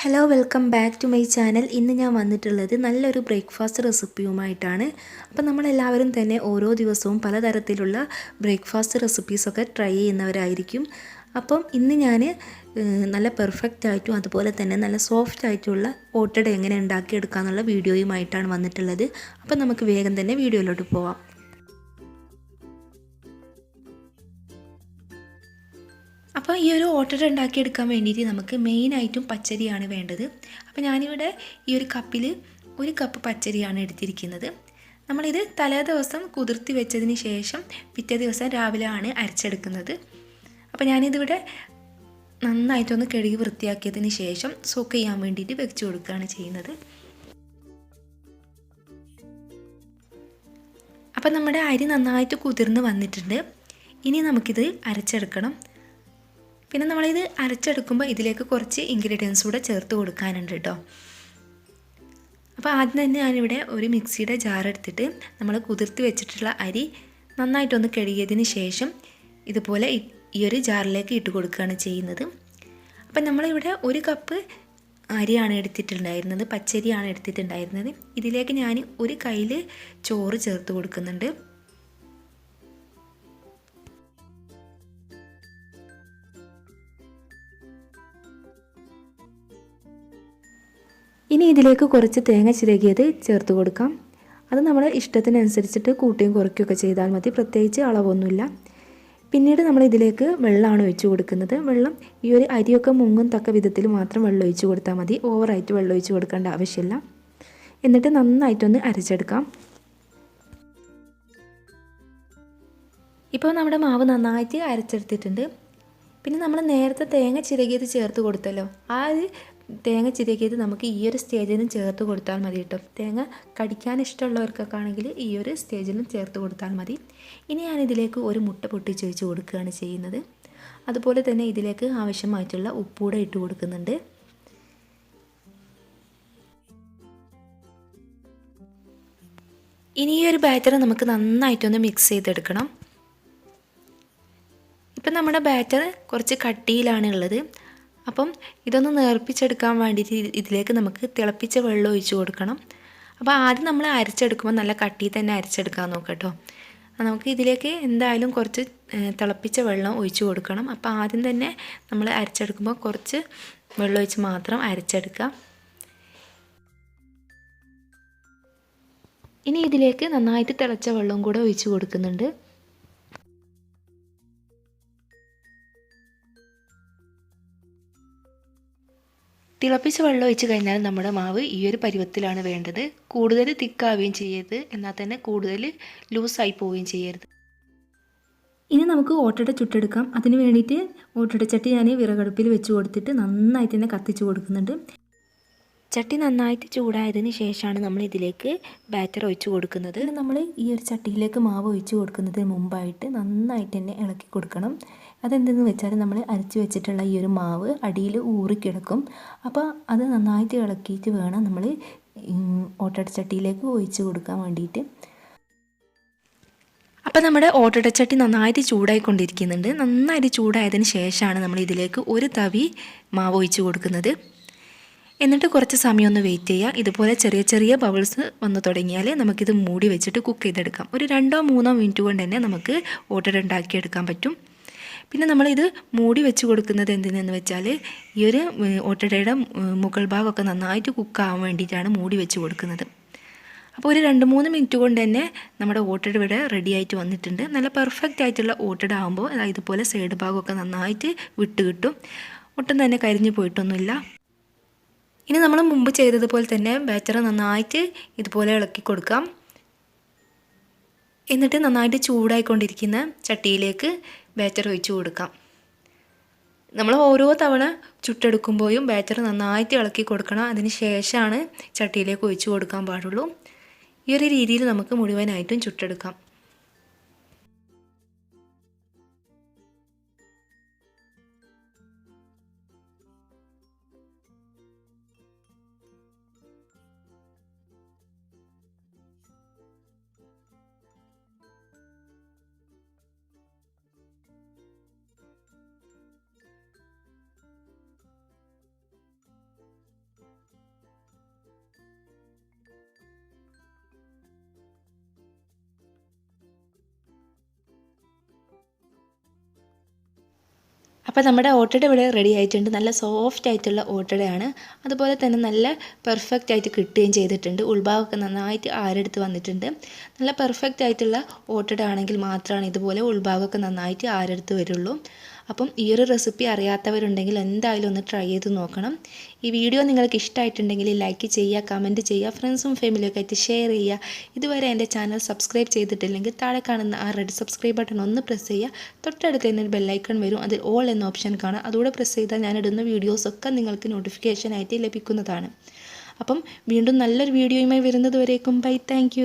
Hello welcome back to my channel. ഇന്ന് ഞാൻ വന്നിട്ടുള്ളത് നല്ലൊരു ബ്രേക്ക്ഫാസ്റ്റ് റെസിപ്പിയുമായിട്ടാണ്. അപ്പം നമ്മളെല്ലാവരും തന്നെ ഓരോ ദിവസവും പലതരത്തിലുള്ള ബ്രേക്ക്ഫാസ്റ്റ് റെസിപ്പീസൊക്കെ ട്രൈ ചെയ്യുന്നവരായിരിക്കും. അപ്പം ഇന്ന് ഞാൻ നല്ല പെർഫെക്റ്റ് ആയിട്ടും അതുപോലെ തന്നെ നല്ല സോഫ്റ്റ് ആയിട്ടുള്ള ഓട്ടട എങ്ങനെ ഉണ്ടാക്കിയെടുക്കുക എന്നുള്ള വീഡിയോയുമായിട്ടാണ് വന്നിട്ടുള്ളത്. അപ്പം നമുക്ക് വേഗം തന്നെ വീഡിയോയിലോട്ട് പോവാം. അപ്പോൾ ഈ ഒരു ഓട്ടട ഉണ്ടാക്കിയെടുക്കാൻ വേണ്ടിയിട്ട് നമുക്ക് മെയിനായിട്ടും പച്ചരിയാണ് വേണ്ടത്. അപ്പോൾ ഞാനിവിടെ ഈ ഒരു കപ്പിൽ 1 കപ്പ് പച്ചരിയാണ് എടുത്തിരിക്കുന്നത്. നമ്മളിത് തലേ ദിവസം കുതിർത്തി വെച്ചതിന് ശേഷം പിറ്റേ ദിവസം രാവിലെ ആണ് അരച്ചെടുക്കുന്നത്. അപ്പോൾ ഞാനിതിവിടെ നന്നായിട്ടൊന്ന് കഴുകി വൃത്തിയാക്കിയതിന് ശേഷം സോക്ക് ചെയ്യാൻ വേണ്ടിയിട്ട് വെച്ച് കൊടുക്കുകയാണ് ചെയ്യുന്നത്. അപ്പോൾ നമ്മുടെ അരി നന്നായിട്ട് കുതിർന്ന് വന്നിട്ടുണ്ട്. ഇനി നമുക്കിത് അരച്ചെടുക്കണം. പിന്നെ നമ്മളിത് അരച്ചെടുക്കുമ്പോൾ ഇതിലേക്ക് കുറച്ച് ഇൻഗ്രീഡിയൻസ് കൂടെ ചേർത്ത് കൊടുക്കാനുണ്ട് കേട്ടോ. അപ്പോൾ ആദ്യം തന്നെ ഞാനിവിടെ ഒരു മിക്സിയുടെ ജാർ എടുത്തിട്ട് നമ്മൾ കുതിർത്തി വെച്ചിട്ടുള്ള അരി നന്നായിട്ടൊന്ന് കഴുകിയതിന് ശേഷം ഇതുപോലെ ഈ ഒരു ജാറിലേക്ക് ഇട്ട് കൊടുക്കുകയാണ് ചെയ്യുന്നത്. അപ്പം നമ്മളിവിടെ 1 കപ്പ് അരിയാണ് എടുത്തിട്ടുണ്ടായിരുന്നത്, പച്ചരിയാണ് എടുത്തിട്ടുണ്ടായിരുന്നത്. ഇതിലേക്ക് ഞാൻ 1 കയ്യിൽ ചോറ് ചേർത്ത് കൊടുക്കുന്നുണ്ട്. ഇനി ഇതിലേക്ക് കുറച്ച് തേങ്ങ ചിരകിയത് ചേർത്ത് കൊടുക്കാം. അത് നമ്മുടെ ഇഷ്ടത്തിനനുസരിച്ചിട്ട് കൂട്ടുകയും കുറയ്ക്കുകയൊക്കെ ചെയ്താൽ മതി, പ്രത്യേകിച്ച് അളവൊന്നുമില്ല. പിന്നീട് നമ്മൾ ഇതിലേക്ക് വെള്ളമാണ് ഒഴിച്ചു കൊടുക്കുന്നത്. വെള്ളം ഈ ഒരു അരിയൊക്കെ മുങ്ങും തക്ക വിധത്തിൽ മാത്രം വെള്ളം ഒഴിച്ചു കൊടുത്താൽ മതി, ഓവറായിട്ട് വെള്ളം ഒഴിച്ചു കൊടുക്കേണ്ട ആവശ്യമില്ല. എന്നിട്ട് നന്നായിട്ടൊന്ന് അരച്ചെടുക്കാം. ഇപ്പോൾ നമ്മുടെ മാവ് നന്നായിട്ട് അരച്ചെടുത്തിട്ടുണ്ട്. പിന്നെ നമ്മൾ നേരത്തെ തേങ്ങ ചിരകിയത് ചേർത്ത് കൊടുത്തല്ലോ, ആ ഒരു തേങ്ങ ചിരകിയത് നമുക്ക് ഈ ഒരു സ്റ്റേജിലും ചേർത്ത് കൊടുത്താൽ മതി കേട്ടോ. തേങ്ങ കടിക്കാൻ ഇഷ്ടമുള്ളവർക്കൊക്കെ ആണെങ്കിൽ ഈ ഒരു സ്റ്റേജിലും ചേർത്ത് കൊടുത്താൽ മതി. ഇനി ഞാനിതിലേക്ക് 1 മുട്ട പൊട്ടിച്ച് വെച്ച് കൊടുക്കുകയാണ് ചെയ്യുന്നത്. അതുപോലെ തന്നെ ഇതിലേക്ക് ആവശ്യമായിട്ടുള്ള ഉപ്പൂടെ ഇട്ട് കൊടുക്കുന്നുണ്ട്. ഇനി ഈ ഒരു ബാറ്റർ നമുക്ക് നന്നായിട്ടൊന്ന് മിക്സ് ചെയ്തെടുക്കണം. ഇപ്പം നമ്മുടെ ബാറ്റർ കുറച്ച് കട്ടിയിലാണ് ഉള്ളത്. അപ്പം ഇതൊന്ന് നേർപ്പിച്ചെടുക്കാൻ വേണ്ടിയിട്ട് ഇതിലേക്ക് നമുക്ക് തിളപ്പിച്ച വെള്ളം ഒഴിച്ച് കൊടുക്കണം. അപ്പോൾ ആദ്യം നമ്മൾ അരച്ചെടുക്കുമ്പോൾ നല്ല കട്ടിയിൽ തന്നെ അരച്ചെടുക്കാൻ നോക്കാം കേട്ടോ. നമുക്ക് ഇതിലേക്ക് എന്തായാലും കുറച്ച് തിളപ്പിച്ച വെള്ളം ഒഴിച്ച് കൊടുക്കണം. അപ്പോൾ ആദ്യം തന്നെ നമ്മൾ അരച്ചെടുക്കുമ്പോൾ കുറച്ച് വെള്ളം ഒഴിച്ച് മാത്രം അരച്ചെടുക്കുക. ഇനി ഇതിലേക്ക് നന്നായിട്ട് തിളച്ച വെള്ളവും കൂടെ ഒഴിച്ച് കൊടുക്കുന്നുണ്ട്. തിളപ്പിച്ച വെള്ളം ഒഴിച്ച് കഴിഞ്ഞാൽ നമ്മുടെ മാവ് ഈ ഒരു പരുവത്തിലാണ് വേണ്ടത്. കൂടുതൽ തിക്കാവുകയും ചെയ്യരുത്, എന്നാൽ തന്നെ കൂടുതൽ ലൂസായി പോവുകയും ചെയ്യരുത്. ഇനി നമുക്ക് ഓട്ടട ചുട്ടെടുക്കാം. അതിന് വേണ്ടിയിട്ട് ഓട്ടട ചട്ടി ഞാൻ വിറകടുപ്പിൽ വെച്ച് കൊടുത്തിട്ട് നന്നായിട്ട് തന്നെ കത്തിച്ച് കൊടുക്കുന്നുണ്ട്. ചട്ടി നന്നായിട്ട് ചൂടായതിന് ശേഷമാണ് നമ്മൾ ഇതിലേക്ക് ബാറ്റർ ഒഴിച്ച് കൊടുക്കുന്നത്. നമ്മൾ ഈ ഒരു ചട്ടിയിലേക്ക് മാവ് ഒഴിച്ച് കൊടുക്കുന്നതിന് മുമ്പായിട്ട് നന്നായിട്ട് തന്നെ ഇളക്കി കൊടുക്കണം. അതെന്തെന്ന് വെച്ചാൽ നമ്മൾ അരച്ച് വെച്ചിട്ടുള്ള ഈ ഒരു മാവ് അടിയിൽ ഊറിക്കിടക്കും. അപ്പോൾ അത് നന്നായിട്ട് ഇളക്കിയിട്ട് വേണം നമ്മൾ ഓട്ടടച്ചട്ടിയിലേക്ക് ഒഴിച്ച് കൊടുക്കാൻ വേണ്ടിയിട്ട്. അപ്പോൾ നമ്മുടെ ഓട്ടടച്ചട്ടി നന്നായിട്ട് ചൂടായിക്കൊണ്ടിരിക്കുന്നുണ്ട്. നന്നായിട്ട് ചൂടായതിന് ശേഷമാണ് നമ്മൾ ഇതിലേക്ക് 1 തവി മാവ് ഒഴിച്ച് കൊടുക്കുന്നത്. എന്നിട്ട് കുറച്ച് സമയം ഒന്ന് വെയിറ്റ് ചെയ്യുക. ഇതുപോലെ ചെറിയ ചെറിയ ബബിൾസ് വന്നു തുടങ്ങിയാൽ നമുക്കിത് മൂടി വെച്ചിട്ട് കുക്ക് ചെയ്തെടുക്കാം. ഒരു 2-3 മിനിറ്റ് കൊണ്ട് തന്നെ നമുക്ക് ഓട്ടട ഉണ്ടാക്കിയെടുക്കാൻ പറ്റും. പിന്നെ നമ്മളിത് മൂടി വെച്ച് കൊടുക്കുന്നത് എന്തിനെന്ന് വെച്ചാൽ ഈ ഒരു ഓട്ടടയുടെ മുകൾ ഭാഗമൊക്കെ നന്നായിട്ട് കുക്കാവാൻ വേണ്ടിയിട്ടാണ് മൂടി വെച്ച് കൊടുക്കുന്നത്. അപ്പോൾ ഒരു 2-3 മിനിറ്റ് കൊണ്ട് തന്നെ നമ്മുടെ ഓട്ടട ഇവിടെ റെഡി ആയിട്ട് വന്നിട്ടുണ്ട്. നല്ല പെർഫെക്റ്റ് ആയിട്ടുള്ള ഓട്ടട ആകുമ്പോൾ ഇതുപോലെ സൈഡ് ഭാഗമൊക്കെ നന്നായിട്ട് വിട്ട് കിട്ടും, ഒട്ടും തന്നെ കരിഞ്ഞു പോയിട്ടൊന്നുമില്ല. ഇനി നമ്മൾ മുമ്പ് ചെയ്തതുപോലെ തന്നെ ബാറ്റർ നന്നായിട്ട് ഇതുപോലെ ഇളക്കി കൊടുക്കാം. എന്നിട്ട് നന്നായിട്ട് ചൂടായിക്കൊണ്ടിരിക്കുന്ന ചട്ടിയിലേക്ക് ബാറ്റർ ഒഴിച്ച് കൊടുക്കാം. നമ്മൾ ഓരോ തവണ ചുട്ടെടുക്കുമ്പോഴും ബാറ്റർ നന്നായിട്ട് ഇളക്കി കൊടുക്കണം. അതിന് ശേഷമാണ് ചട്ടിയിലേക്ക് ഒഴിച്ച് കൊടുക്കാൻ പാടുള്ളൂ. ഈ ഒരു രീതിയിൽ നമുക്ക് മുഴുവനായിട്ടും ചുട്ടെടുക്കാം. അപ്പോൾ നമ്മുടെ ഓട്ടട ഇവിടെ റെഡി ആയിട്ടുണ്ട്. നല്ല സോഫ്റ്റ് ആയിട്ടുള്ള ഓട്ടടയാണ്. അതുപോലെ തന്നെ നല്ല പെർഫെക്റ്റ് ആയിട്ട് കിട്ടുകയും ചെയ്തിട്ടുണ്ട്. ഉൾഭാഗമൊക്കെ നന്നായിട്ട് ആരെടുത്ത് വന്നിട്ടുണ്ട്. നല്ല പെർഫെക്റ്റ് ആയിട്ടുള്ള ഓട്ടട ആണെങ്കിൽ മാത്രമാണ് ഇതുപോലെ ഉൾഭാഗമൊക്കെ നന്നായിട്ട് ആരെടുത്ത് വരുള്ളൂ. അപ്പം ഈ ഒരു റെസിപ്പി അറിയാത്തവരുണ്ടെങ്കിൽ എന്തായാലും ഒന്ന് ട്രൈ ചെയ്ത് നോക്കണം. ഈ വീഡിയോ നിങ്ങൾക്ക് ഇഷ്ടമായിട്ടുണ്ടെങ്കിൽ ലൈക്ക് ചെയ്യുക, കമൻറ്റ് ചെയ്യുക, ഫ്രണ്ട്സും ഫാമിലിയൊക്കെ ആയിട്ട് ഷെയർ ചെയ്യുക. ഇതുവരെ എൻ്റെ ചാനൽ സബ്സ്ക്രൈബ് ചെയ്തിട്ടില്ലെങ്കിൽ താഴെ കാണുന്ന ആ റെഡ് സബ്സ്ക്രൈബ് ബട്ടൺ ഒന്ന് പ്രസ് ചെയ്യുക. തൊട്ടടുത്ത് തന്നെ ഒരു ബെല്ലൈക്കൺ വരും. അതിൽ ഓൾ എന്ന ഓപ്ഷൻ കാണാം. അതുകൂടെ പ്രസ് ചെയ്താൽ ഞാനിടുന്ന വീഡിയോസൊക്കെ നിങ്ങൾക്ക് നോട്ടിഫിക്കേഷനായിട്ട് ലഭിക്കുന്നതാണ്. അപ്പം വീണ്ടും നല്ലൊരു വീഡിയോയുമായി വരുന്നത് വരേക്കും ബൈ. താങ്ക്